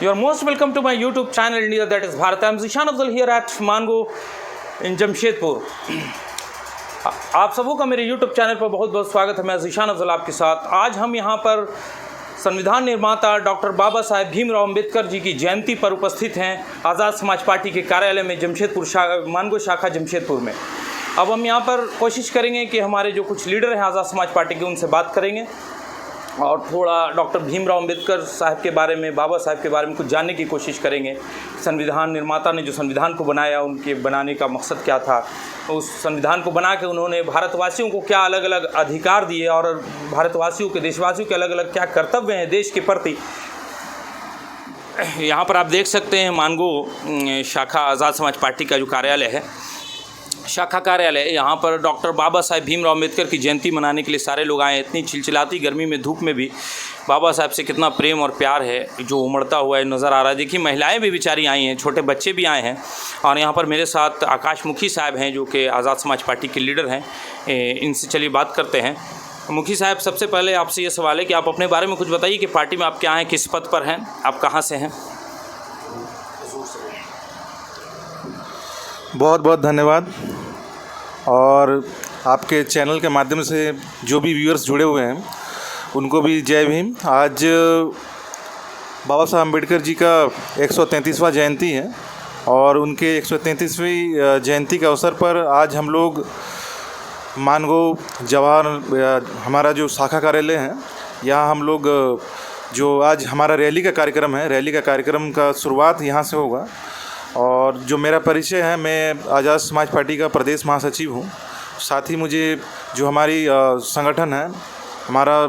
You are most welcome to my YouTube channel India that is Bharat. I am Zishan Afzal here at Mango in Jamshedpur. आप सबों का मेरे YouTube channel पर बहुत बहुत स्वागत है। मैं ज़ीशान अफजल आपके साथ। आज हम यहाँ पर संविधान निर्माता डॉक्टर बाबा साहेब भीमराव अम्बेडकर जी की जयंती पर उपस्थित हैं आज़ाद समाज पार्टी के कार्यालय में जमशेदपुर मानगो शाखा जमशेदपुर में। अब हम यहाँ पर कोशिश करेंगे कि हमारे जो कुछ लीडर हैं आज़ाद समाज पार्टी के उनसे बात करेंगे और थोड़ा डॉक्टर भीमराव अम्बेडकर साहब के बारे में, बाबा साहब के बारे में कुछ जानने की कोशिश करेंगे। संविधान निर्माता ने जो संविधान को बनाया, उनके बनाने का मकसद क्या था, उस संविधान को बना के उन्होंने भारतवासियों को क्या अलग अलग अधिकार दिए और भारतवासियों के, देशवासियों के अलग अलग क्या कर्तव्य हैं देश के प्रति। यहाँ पर आप देख सकते हैं मानगो शाखा आज़ाद समाज पार्टी का जो कार्यालय है, शाखा कार्यालय, यहाँ पर डॉक्टर बाबा साहेब भीमराव अम्बेडकर की जयंती मनाने के लिए सारे लोग आए हैं। इतनी चिलचिलाती गर्मी में, धूप में भी बाबा साहब से कितना प्रेम और प्यार है जो उमड़ता हुआ है नज़र आ रहा है। देखिए महिलाएं भी बेचारी आई हैं, छोटे बच्चे भी आए हैं। और यहाँ पर मेरे साथ आकाश मुखी साहब हैं जो कि आज़ाद समाज पार्टी के लीडर हैं। इनसे चलिए बात करते हैं। मुखी साहब, सबसे पहले आपसे ये सवाल है कि आप अपने बारे में कुछ बताइए कि पार्टी में आप क्या हैं, किस पद पर हैं, आप कहाँ से हैं? बहुत बहुत धन्यवाद। और आपके चैनल के माध्यम से जो भी व्यूअर्स जुड़े हुए हैं उनको भी जय भीम। आज बाबा साहब अम्बेडकर जी का 133वां जयंती है और उनके 133वीं जयंती के अवसर पर आज हम लोग मानगो जवाहर हमारा जो शाखा कार्यालय है, यहाँ हम लोग जो आज हमारा रैली का कार्यक्रम है, रैली का कार्यक्रम का शुरुआत यहाँ से होगा। और जो मेरा परिचय है, मैं आज़ाद समाज पार्टी का प्रदेश महासचिव हूँ। साथ ही मुझे जो हमारी संगठन है, हमारा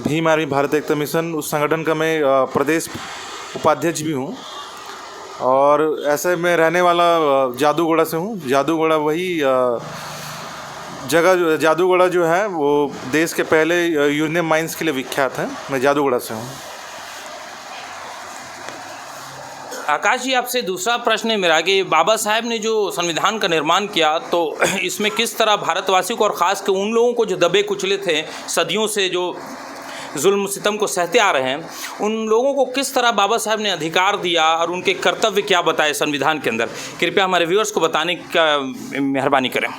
भीम आर्मी भारत एकता मिशन, उस संगठन का मैं प्रदेश उपाध्यक्ष भी हूँ। और ऐसे मैं रहने वाला जादूगोड़ा से हूँ। जादूगोड़ा वही जगह, जादूगोड़ा जो है वो देश के पहले यूरेनियम माइंस के लिए विख्यात है। मैं जादूगोड़ा से हूँ। आकाश जी, आपसे दूसरा प्रश्न है मेरा कि बाबा साहब ने जो संविधान का निर्माण किया तो इसमें किस तरह भारतवासियों को और ख़ास कर उन लोगों को जो दबे कुचले थे, सदियों से जो जुल्म सितम को सहते आ रहे हैं, उन लोगों को किस तरह बाबा साहब ने अधिकार दिया और उनके कर्तव्य क्या बताए संविधान के अंदर, कृपया हमारे व्यूअर्स को बताने का मेहरबानी करें।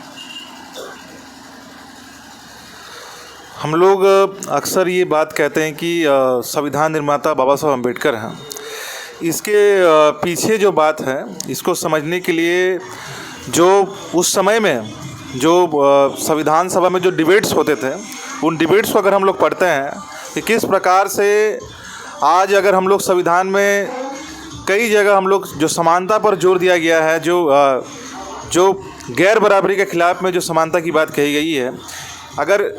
हम लोग अक्सर ये बात कहते हैं कि संविधान निर्माता बाबा साहब अम्बेडकर हैं। इसके पीछे जो बात है, इसको समझने के लिए जो उस समय में जो संविधान सभा में जो डिबेट्स होते थे, उन डिबेट्स को अगर हम लोग पढ़ते हैं कि किस प्रकार से आज अगर हम लोग संविधान में कई जगह हम लोग जो समानता पर जोर दिया गया है, जो गैर बराबरी के खिलाफ में जो समानता की बात कही गई है, अगर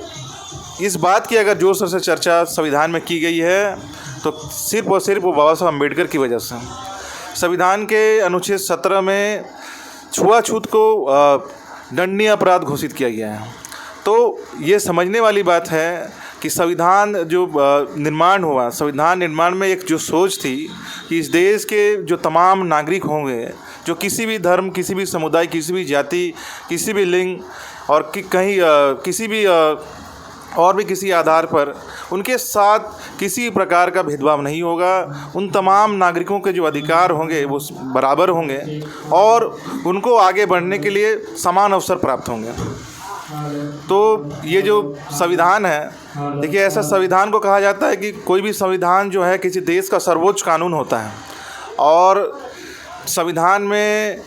इस बात की अगर जोर से चर्चा संविधान में की गई है तो सिर्फ और सिर्फ वो बाबा साहब अम्बेडकर की वजह से। संविधान के अनुच्छेद 17 में छुआछूत को दंडनीय अपराध घोषित किया गया है। तो ये समझने वाली बात है कि संविधान जो निर्माण हुआ, संविधान निर्माण में एक जो सोच थी कि इस देश के जो तमाम नागरिक होंगे, जो किसी भी धर्म, किसी भी समुदाय, किसी भी जाति, किसी भी लिंग और कहीं किसी भी और भी किसी आधार पर उनके साथ किसी प्रकार का भेदभाव नहीं होगा। उन तमाम नागरिकों के जो अधिकार होंगे वो बराबर होंगे और उनको आगे बढ़ने के लिए समान अवसर प्राप्त होंगे। तो ये जो संविधान है, देखिए ऐसा संविधान को कहा जाता है कि कोई भी संविधान जो है किसी देश का सर्वोच्च कानून होता है। और संविधान में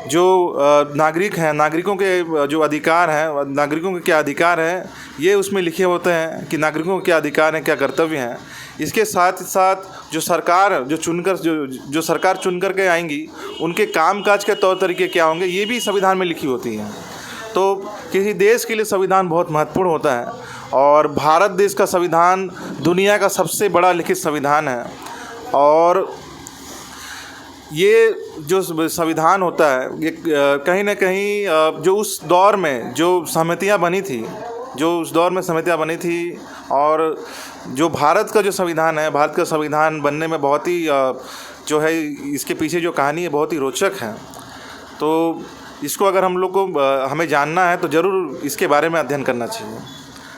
जो नागरिक हैं, नागरिकों के जो अधिकार हैं, नागरिकों के क्या अधिकार हैं, ये उसमें लिखे होते हैं कि नागरिकों के क्या अधिकार हैं, क्या कर्तव्य हैं। इसके साथ साथ जो सरकार जो सरकार चुन कर के आएंगी, उनके कामकाज के तौर तरीके क्या होंगे, ये भी संविधान में लिखी होती हैं। तो किसी देश के लिए संविधान बहुत महत्वपूर्ण होता है और भारत देश का संविधान दुनिया का सबसे बड़ा लिखित संविधान है। और ये जो संविधान होता है, ये कहीं ना कहीं जो उस दौर में जो सहमतियाँ बनी थी, और जो भारत का जो संविधान है, भारत का संविधान बनने में बहुत ही जो है इसके पीछे जो कहानी है बहुत ही रोचक है। तो इसको अगर हम लोग को हमें जानना है तो ज़रूर इसके बारे में अध्ययन करना चाहिए।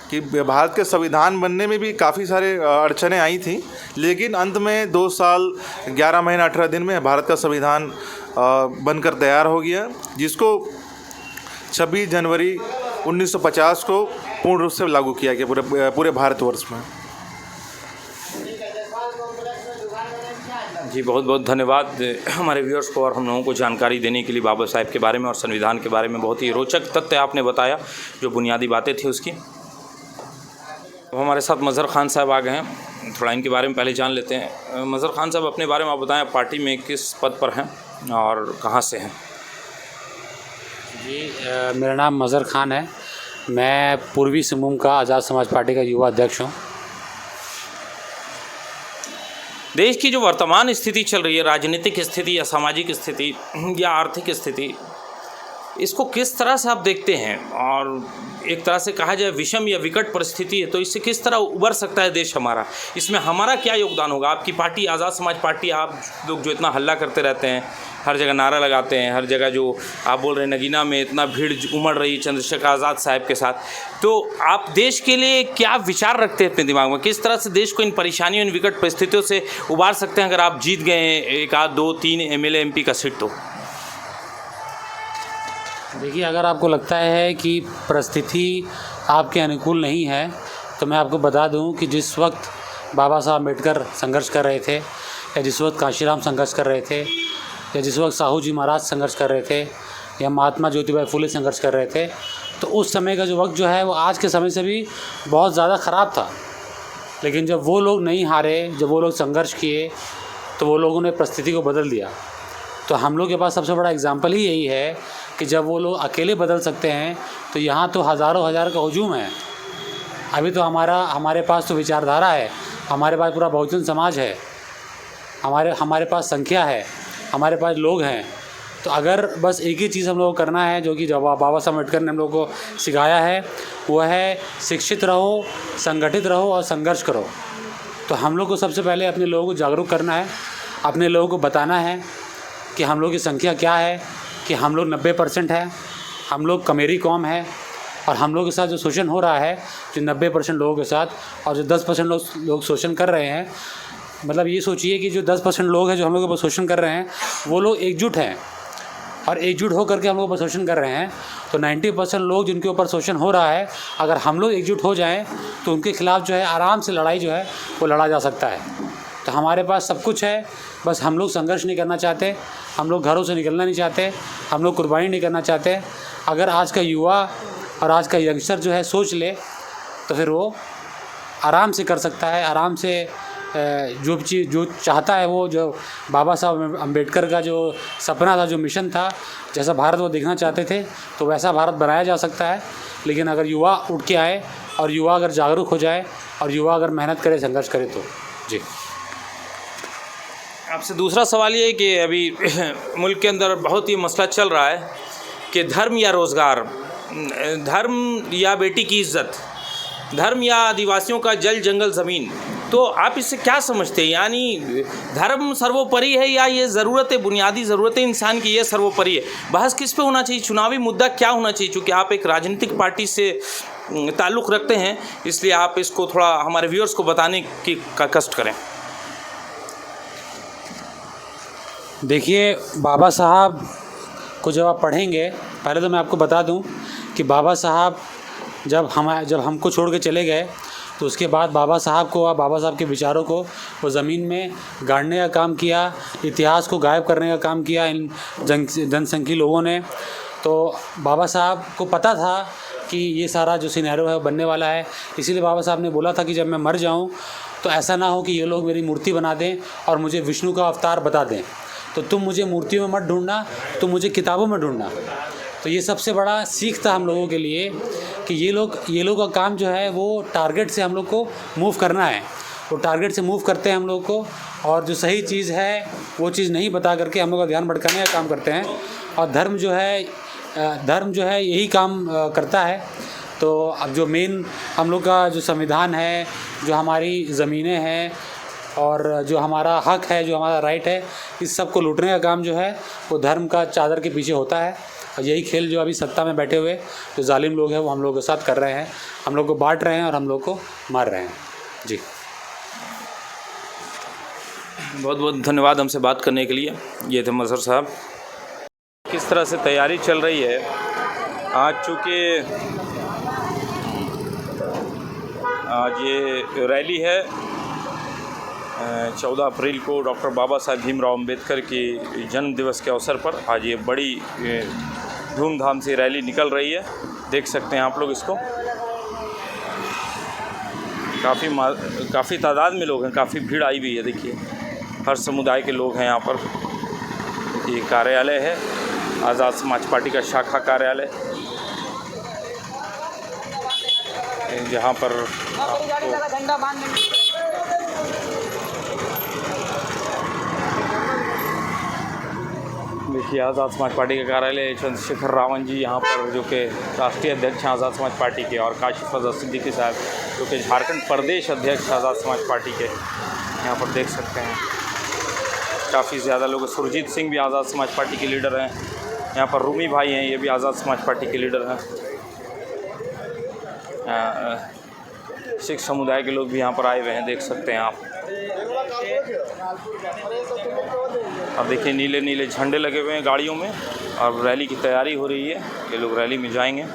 कि भारत के संविधान बनने में भी काफ़ी सारे अड़चनें आई थी, लेकिन अंत में 2 साल 11 महीने 18 दिन में भारत का संविधान बनकर तैयार हो गया, जिसको 26 जनवरी 1950 को पूर्ण रूप से लागू किया गया पूरे भारतवर्ष में। जी बहुत बहुत धन्यवाद हमारे व्यूअर्स को और हम लोगों को जानकारी देने के लिए बाबा साहेब के बारे में और संविधान के बारे में। बहुत ही रोचक तथ्य आपने बताया, जो बुनियादी बातें थी उसकी। अब हमारे साथ मज़हर खान साहब आ गए हैं, थोड़ा इनके बारे में पहले जान लेते हैं। मज़हर खान साहब, अपने बारे में आप बताएं, पार्टी में किस पद पर हैं और कहाँ से हैं? जी मेरा नाम मज़हर खान है। मैं पूर्वी सिंहभूम का आज़ाद समाज पार्टी का युवा अध्यक्ष हूँ। देश की जो वर्तमान स्थिति चल रही है, राजनीतिक स्थिति या सामाजिक स्थिति या आर्थिक स्थिति, इसको किस तरह से आप देखते हैं? और एक तरह से कहा जाए विषम या विकट परिस्थिति है, तो इससे किस तरह उबर सकता है देश हमारा? इसमें हमारा क्या योगदान होगा? आपकी पार्टी आज़ाद समाज पार्टी, आप लोग जो इतना हल्ला करते रहते हैं, हर जगह नारा लगाते हैं, हर जगह जो आप बोल रहे हैं नगीना में इतना भीड़ उमड़ रही चंद्रशेखर आज़ाद साहब के साथ, तो आप देश के लिए क्या विचार रखते हैं अपने दिमाग में? किस तरह से देश को इन परेशानियों, इन विकट परिस्थितियों से उबार सकते हैं अगर आप जीत गए 1 आध 2 3 MLA MP का सीट? तो देखिए, अगर आपको लगता है कि परिस्थिति आपके अनुकूल नहीं है, तो मैं आपको बता दूं कि जिस वक्त बाबा साहब अम्बेडकर संघर्ष कर रहे थे, या जिस वक्त काशीराम संघर्ष कर रहे थे, या जिस वक्त साहू जी महाराज संघर्ष कर रहे थे, या महात्मा ज्योतिबा फुले संघर्ष कर रहे थे, तो उस समय का जो वक्त जो है वो आज के समय से भी बहुत ज़्यादा ख़राब था। लेकिन जब वो लोग नहीं हारे, जब वो लोग संघर्ष किए, तो वो लोगों ने परिस्थिति को बदल दिया। तो हम लोग के पास सबसे बड़ा एग्जाम्पल ही यही है कि जब वो लोग अकेले बदल सकते हैं, तो यहाँ तो हज़ारों हज़ार का हुजूम है। अभी तो हमारे पास तो विचारधारा है, हमारे पास पूरा बहुजन समाज है, हमारे पास संख्या है, हमारे पास लोग हैं। तो अगर बस एक ही चीज़ हम लोगों को करना है, जो कि बाबा साहब अम्बेडकर ने हम लोगों को सिखाया है, वो है शिक्षित रहो, संगठित रहो और संघर्ष करो। तो हम लोग को सबसे पहले अपने लोगों को जागरूक करना है, अपने लोगों को बताना है कि हम लोग की संख्या क्या है, कि हम लोग 90% है, हम लोग कमेरी कौम है, और हम लोग के साथ जो शोषण हो रहा है, जो 90% लोगों के साथ, और जो 10% लोग शोषण कर रहे हैं, मतलब ये सोचिए कि जो 10% लोग हैं जो हम लोग के ऊपर शोषण कर रहे हैं, वो लोग एकजुट हैं और एकजुट होकर के हम लोग ऊपर शोषण कर रहे हैं। तो 90% लोग जिनके ऊपर शोषण हो रहा है, अगर हम लोग एकजुट हो जाएँ तो उनके खिलाफ़ जो है आराम से लड़ाई जो है वो लड़ा जा सकता है। तो हमारे पास सब कुछ है, बस हम लोग संघर्ष नहीं करना चाहते, हम लोग घरों से निकलना नहीं चाहते, हम लोग कुर्बानी नहीं करना चाहते। अगर आज का युवा और आज का यंगस्टर जो है सोच ले, तो फिर वो आराम से कर सकता है, आराम से जो चाहता है, वो जो बाबा साहब अम्बेडकर का जो सपना था, जो मिशन था, जैसा भारत वो देखना चाहते थे, तो वैसा भारत बनाया जा सकता है। लेकिन अगर युवा उठ के आए और युवा अगर जागरूक हो जाए और युवा अगर मेहनत करे, संघर्ष करे, तो जी। आपसे दूसरा सवाल ये है कि अभी मुल्क के अंदर बहुत ही मसला चल रहा है कि धर्म या रोज़गार, धर्म या बेटी की इज्जत, धर्म या आदिवासियों का जल जंगल ज़मीन। तो आप इससे क्या समझते हैं? यानी धर्म सर्वोपरि है या ये ज़रूरतें, बुनियादी ज़रूरतें इंसान की ये सर्वोपरि है? बहस किस पे होना चाहिए? चुनावी मुद्दा क्या होना चाहिए? चूँकि आप एक राजनीतिक पार्टी से ताल्लुक़ रखते हैं, इसलिए आप इसको थोड़ा हमारे व्यूअर्स को बताने की का कष्ट करें। देखिए, बाबा साहब को जब आप पढ़ेंगे, पहले तो मैं आपको बता दूं कि बाबा साहब जब हमको छोड़ के चले गए, तो उसके बाद बाबा साहब के विचारों को वो ज़मीन में गाड़ने का काम किया, इतिहास को गायब करने का काम किया इन जनसंख्यी लोगों ने। तो बाबा साहब को पता था कि ये सारा जो सिनेरियो है वो बनने वाला है, इसीलिए बाबा साहब ने बोला था कि जब मैं मर जाऊँ तो ऐसा ना हो कि ये लोग मेरी मूर्ति बना दें और मुझे विष्णु का अवतार बता दें। तो तुम मुझे मूर्तियों में मत ढूंढना, तुम मुझे किताबों में ढूंढना। तो ये सबसे बड़ा सीख था हम लोगों के लिए कि ये लोग का काम जो है वो टारगेट से हम लोग को मूव करना है। वो टारगेट से मूव करते हैं हम लोग को, और जो सही चीज़ है वो चीज़ नहीं बता करके हम लोग का ध्यान भटकाने का काम करते हैं। और धर्म जो है यही काम करता है। तो अब जो मेन हम लोग का जो संविधान है, जो हमारी ज़मीनें हैं और जो हमारा हक है, जो हमारा राइट है, इस सब को लूटने का काम जो है वो धर्म का चादर के पीछे होता है। और यही खेल जो अभी सत्ता में बैठे हुए जो जालिम लोग हैं वो हम लोगों के साथ कर रहे हैं, हम लोग को बांट रहे हैं और हम लोग को मार रहे हैं। जी, बहुत बहुत धन्यवाद हमसे बात करने के लिए। ये थे मजहर साहब। किस तरह से तैयारी चल रही है, आज चूँकि आज ये रैली है 14 अप्रैल को डॉक्टर बाबा साहेब भीमराव अंबेडकर की जन्म दिवस के अवसर पर आज ये बड़ी धूमधाम से रैली निकल रही है। देख सकते हैं आप लोग इसको, काफ़ी तादाद में लोग हैं, काफ़ी भीड़ आई हुई है। देखिए हर समुदाय के लोग हैं यहाँ पर। ये कार्यालय है आज़ाद समाज पार्टी का शाखा कार्यालय, जहाँ पर देखिए आज़ाद समाज पार्टी का कार्यालय, चंद्रशेखर रावण जी यहाँ पर जो कि राष्ट्रीय अध्यक्ष हैं आज़ाद समाज पार्टी के, और काशिफ अजहर सिद्दीकी साहब जो कि झारखंड प्रदेश अध्यक्ष आज़ाद समाज पार्टी के, यहाँ पर देख सकते हैं काफ़ी ज़्यादा लोग। सुरजीत सिंह भी आज़ाद समाज पार्टी के लीडर हैं। यहाँ पर रूमी भाई हैं, ये भी आज़ाद समाज पार्टी के लीडर हैं। सिख समुदाय के लोग भी यहाँ पर आए हुए हैं, देख सकते हैं आप। अब देखिए नीले नीले झंडे लगे हुए हैं गाड़ियों में और रैली की तैयारी हो रही है। ये लोग रैली में जाएंगे।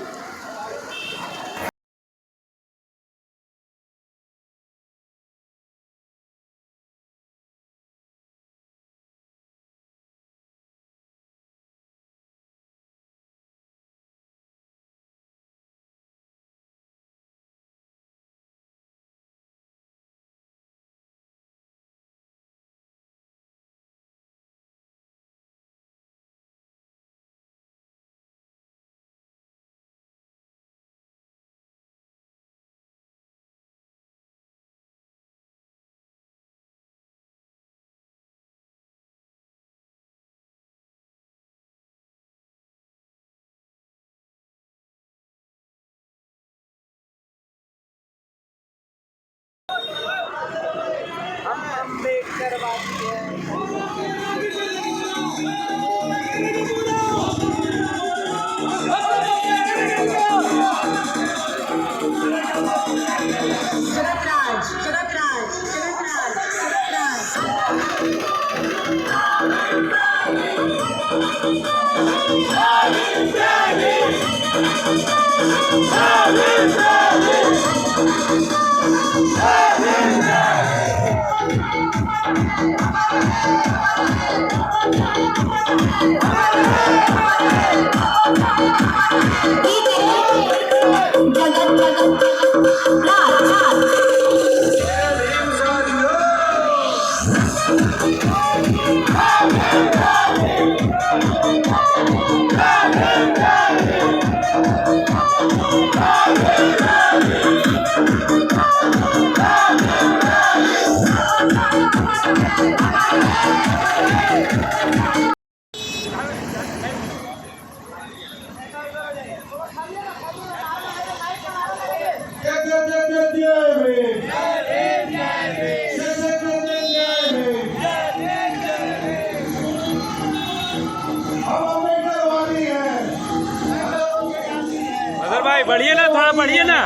भाई बढ़िए ना, थोड़ा बढ़िए ना,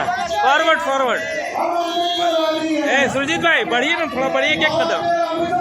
फॉरवर्ड। ए सुरजीत भाई बढ़िए ना, थोड़ा बढ़िए, एक कदम।